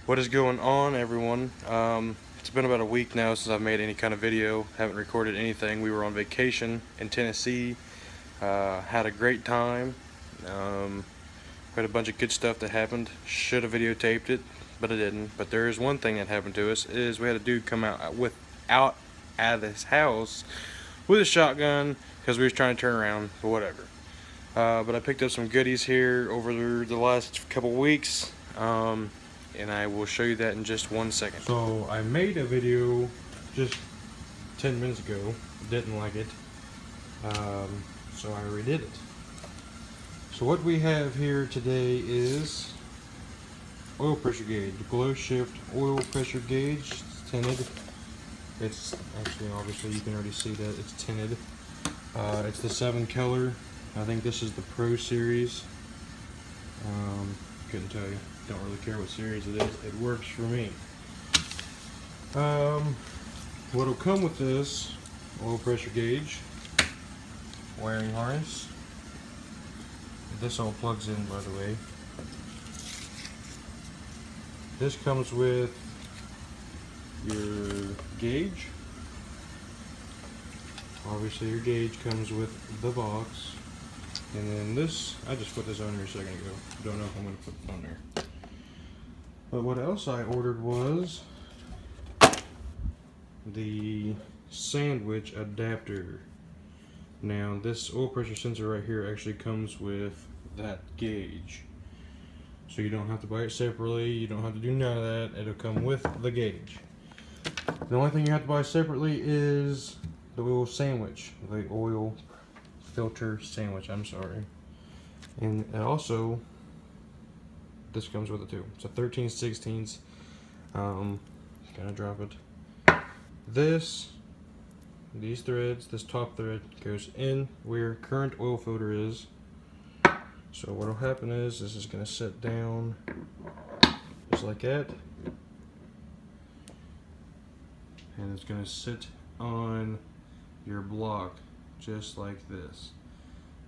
What is going on, everyone? It's been about a week now since I've made any kind of video. Haven't recorded anything. We were on vacation in Tennessee. Had a great time. Had a bunch of good stuff that happened. Should have videotaped it, but I didn't. But there is one thing that happened to us: is we had a dude come out of his house with a shotgun because we was trying to turn around, but whatever. But I picked up some goodies here over the last couple weeks. And I will show you that in just 1 second. So I made a video just 10 minutes ago, didn't like it, so I redid it. So what we have here today is oil pressure gauge, Glow Shift oil pressure gauge. It's tinted. It's actually, obviously you can already see that it's tinted. It's the 7 color. I think this is the Pro series. Couldn't tell you. Don't really care what series it is. It works for me. What'll come with this oil pressure gauge, wiring harness. This all plugs in, by the way. This comes with your gauge. Obviously your gauge comes with the box. And then this, I just put this on here a second ago. Don't know if I'm going to put it on there. But what else I ordered was the sandwich adapter. Now this oil pressure sensor right here actually comes with that gauge. So you don't have to buy it separately, you don't have to do none of that, it'll come with the gauge. The only thing you have to buy separately is the oil sandwich, the oil filter sandwich, I'm sorry. And also, this comes with it too. It's a 13/16. Gonna drop it. These threads, this top thread goes in where current oil filter is. So what'll happen is this is gonna sit down just like that, and it's gonna sit on your block just like this.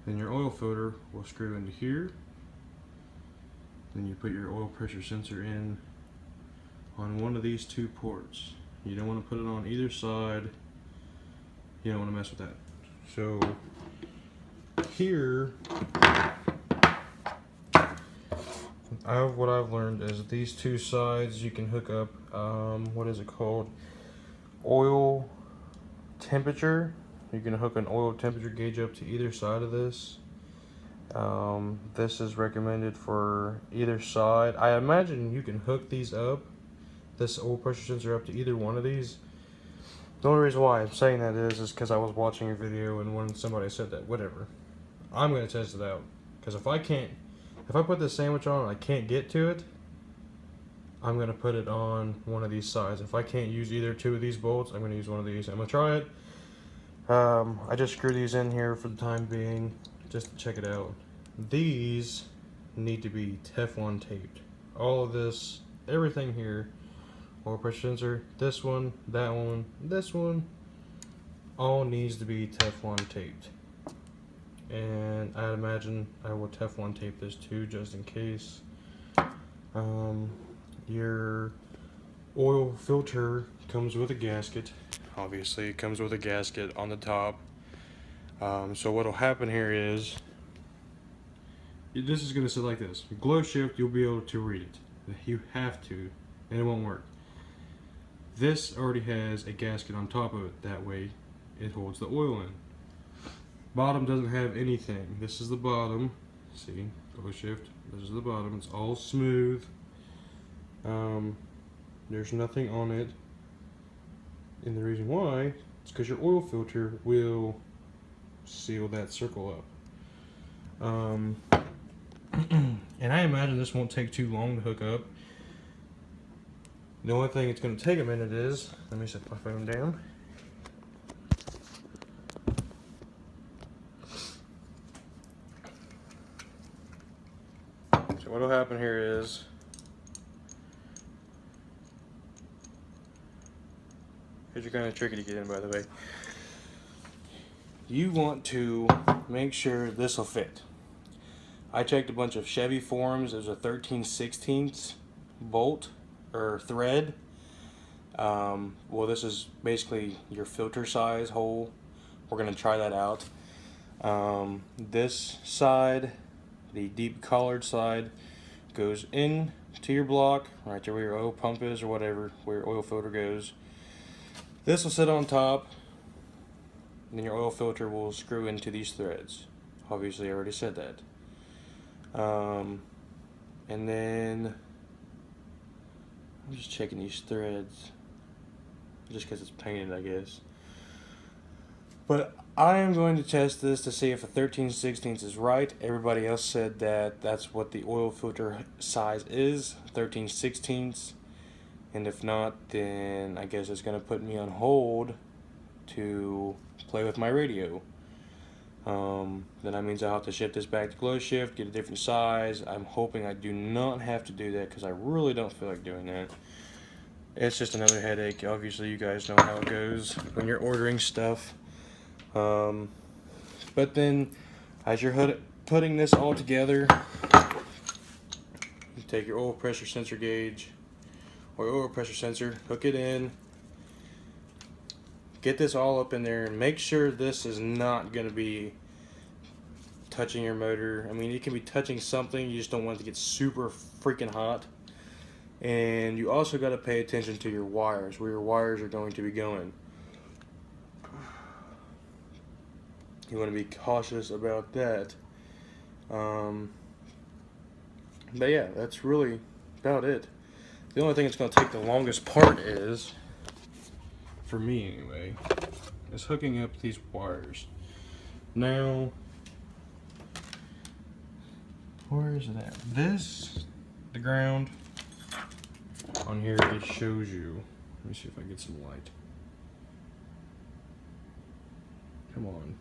Then your oil filter will screw into here. Then you put your oil pressure sensor in on one of these 2 ports. You don't want to put it on either side. You don't want to mess with that. So here, what I've learned is these 2 sides you can hook up, what is it called? Oil temperature. You can hook an oil temperature gauge up to either side of this. This is recommended for either side. I imagine you can hook these up, this oil pressure sensor up to either one of these. The only reason why I'm saying that is because I was watching a video and when somebody said that, whatever. I'm going to test it out. Because if I put this sandwich on and I can't get to it, I'm going to put it on one of these sides. If I can't use either 2 of these bolts, I'm going to use one of these. I'm going to try it. I just screw these in here for the time being, just to check it out. These need to be Teflon taped. All of this, everything here, oil pressure sensor, this one, that one, this one, all needs to be Teflon taped. And I'd imagine I will Teflon tape this too, just in case. Your oil filter comes with a gasket. Obviously it comes with a gasket on the top. So what'll happen here is this is going to sit like this. Glow Shift, you'll be able to read it. You have to, and it won't work. This already has a gasket on top of it. That way it holds the oil in. Bottom doesn't have anything. This is the bottom. See, Glow Shift, this is the bottom. It's all smooth. There's nothing on it. And the reason why is because your oil filter will seal that circle up. And I imagine this won't take too long to hook up. The only thing it's going to take a minute is, let me set my phone down. So what'll happen here is, these are kind of tricky to get in, by the way. You want to make sure this will fit. I checked a bunch of Chevy forums. There's a 13/16 bolt or thread. Well, this is basically your filter size hole. We're gonna try that out. This side, the deep collared side, goes in to your block, right there where your oil pump is or whatever, where your oil filter goes. This will sit on top, and then your oil filter will screw into these threads. Obviously, I already said that. And then I'm just checking these threads, just because it's painted, I guess. But I am going to test this to see if a 13/16 is right. Everybody else said that that's what the oil filter size is, 13/16. And if not, then I guess it's going to put me on hold to play with my radio. Then that means I'll have to ship this back to Glow Shift, get a different size. I'm hoping I do not have to do that because I really don't feel like doing that. It's just another headache. Obviously, you guys know how it goes when you're ordering stuff. But then, as you're putting this all together, you take your oil pressure sensor gauge or oil pressure sensor, hook it in, get this all up in there, and make sure this is not going to be touching your motor. I mean, it can be touching something, you just don't want it to get super freaking hot. And you also got to pay attention to your wires, where your wires are going to be going. You want to be cautious about that. But yeah, that's really about it. The only thing that's going to take the longest part is, for me anyway, is hooking up these wires. Now, where is it at? This, the ground, on here it shows you. Let me see if I get some light. Come on.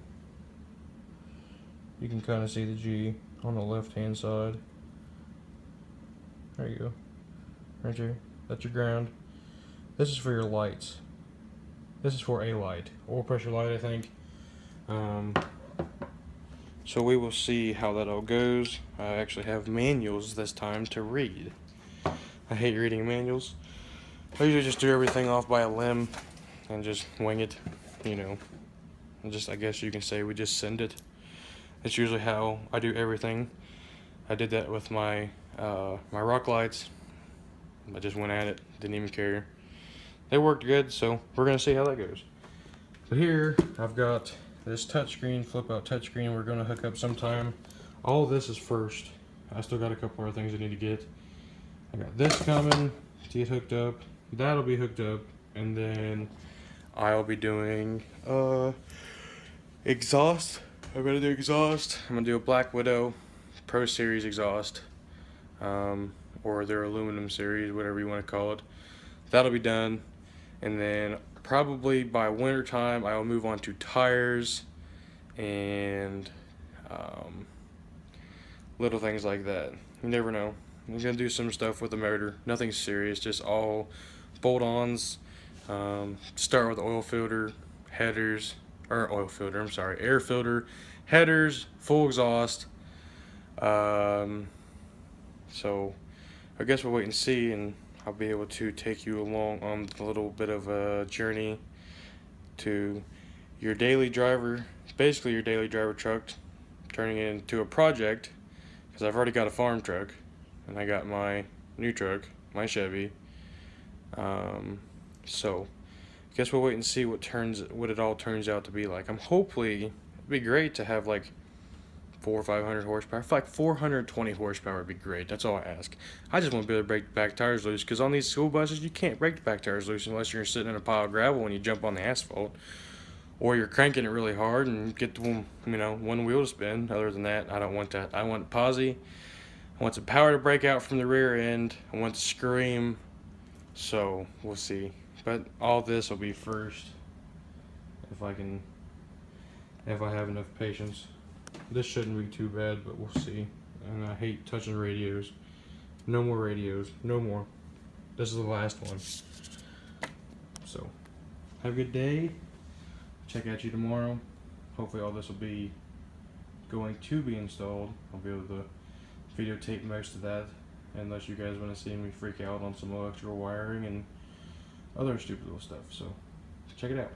You can kind of see the G on the left hand side. There you go. Right there. That's your ground. This is for your lights. This is for a light. Oil pressure light, I think. So we will see how that all goes. I actually have manuals this time to read. I hate reading manuals. I usually just do everything off by a limb and just wing it, you know. And just, I guess you can say we just send it. It's usually how I do everything. I did that with my my rock lights. I just went at it, didn't even care. They worked good, so we're gonna see how that goes. So here I've got this touchscreen, flip out touchscreen. We're gonna hook up sometime. All of this is first. I still got a couple more things I need to get. I got this coming to get hooked up. That'll be hooked up, and then I'll be doing exhaust. I'm gonna do exhaust. I'm gonna do a Black Widow Pro Series exhaust, or their aluminum series, whatever you want to call it. That'll be done, and then probably by winter time I'll move on to tires and little things like that. You never know. I'm gonna do some stuff with the motor. Nothing serious, just all bolt-ons. Start with oil filter, headers, or oil filter, I'm sorry, air filter, headers, full exhaust. So I guess we'll wait and see, and I'll be able to take you along on a little bit of a journey to your daily driver, basically your daily driver truck, turning it into a project, because I've already got a farm truck, and I got my new truck, my Chevy. So I guess we'll wait and see what it all turns out to be like. Hopefully, it'd be great to have like 400 or 500 horsepower. I feel like 420 horsepower would be great. That's all I ask. I just want to be able to break the back tires loose, because on these school buses you can't break the back tires loose unless you're sitting in a pile of gravel when you jump on the asphalt, or you're cranking it really hard and get the one wheel to spin. Other than that, I don't want that. I want posi. I want some power to break out from the rear end. I want to scream. So we'll see. But all this will be first, if I have enough patience. This shouldn't be too bad, but we'll see. And I hate touching radios. No more radios. No more. This is the last one. So, have a good day. Check out you tomorrow. Hopefully all this will be going to be installed. I'll be able to videotape most of that. unless you guys want to see me freak out on some electrical wiring and other stupid little stuff. So check it out.